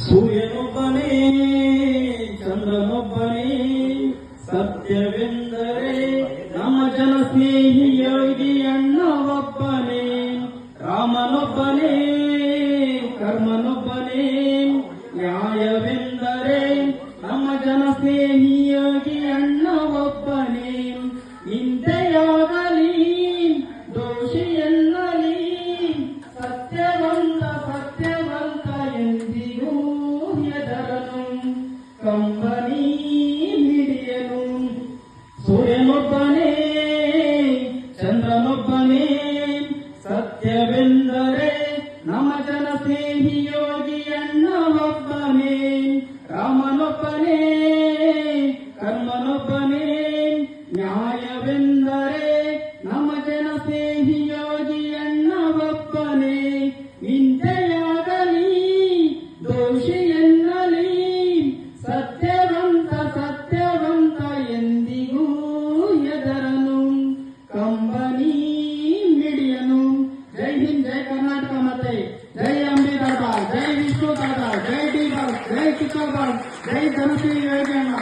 ಸೂರ್ಯನೊಬ್ಬನೇ ಚಂದ್ರನೊಬ್ಬನೇ ಸತ್ಯವೆಂದರೆ ನಮ್ಮ ಜನ ಸ್ನೇಹಿ ಯೋಗಿ ಅಣ್ಣ ಒಬ್ಬನೇ ರಾಮನೊಬ್ಬನೇ ಕರ್ಮನೊಬ್ಬನೇ ನ್ಯಾಯವೆಂದರೆ ನಮ್ಮ ಜನ ಸ್ನೇಹಿ ಯೋಗಿ ಅಣ್ಣ ಒಬ್ಬನೇ ಇಂತೆಯಾಗಲಿ ದೋಷಿ ಎನ್ನಲಿ ಸತ್ಯವಂತ ಸತ್ಯವಂತ ಎಂದಿಗೂ ಹೆದರನು ಕಂಬನಿ ಹಿಡಿಯನು ಸೂರ್ಯನೊಬ್ಬನೇ ಚಂದ್ರನೊಬ್ಬನೇ ಸತ್ಯವೆಂದರೆ ನಮ್ಮ ಜನ ಸ್ನೇಹಿ ಯೋಗಿ ಅಣ್ಣ ಒಬ್ಬನೇ ರಾಮನೊಬ್ಬನೇ ಕರ್ಮನೊಬ್ಬನೇ ನ್ಯಾಯವೆಂದರೆ ನಮ್ಮ ಜನ ಸ್ನೇಹಿ ಯೋಗಿ ಅಣ್ಣ ಒಬ್ಬನೇ ಇಂತೆಯಾಗಲಿ ದೋಷಿ ಎನ್ನಲಿ ಸತ್ಯವಂತ ಸತ್ಯವಂತ ಎಂದಿಗೂ ಹೆದರನು ಕಂಬನಿ ಮಿಡಿಯನು. ಜೈ ಹಿಂದ್, ಜೈ ಕರ್ನಾಟಕ ಮಾತೆ, ಜೈ ಅಂಬಿ ದಾದಾ, ಜೈ ವಿಷ್ಣು ದಾದಾ, ಜೈ ಡಿ ಬಾಸ್, ಜೈ ಕಿಶೋರ್ ಬಾಸ್, ಜೈ ಧನಶ್ರೀ ಯೋಗಿ ಅಣ್ಣ.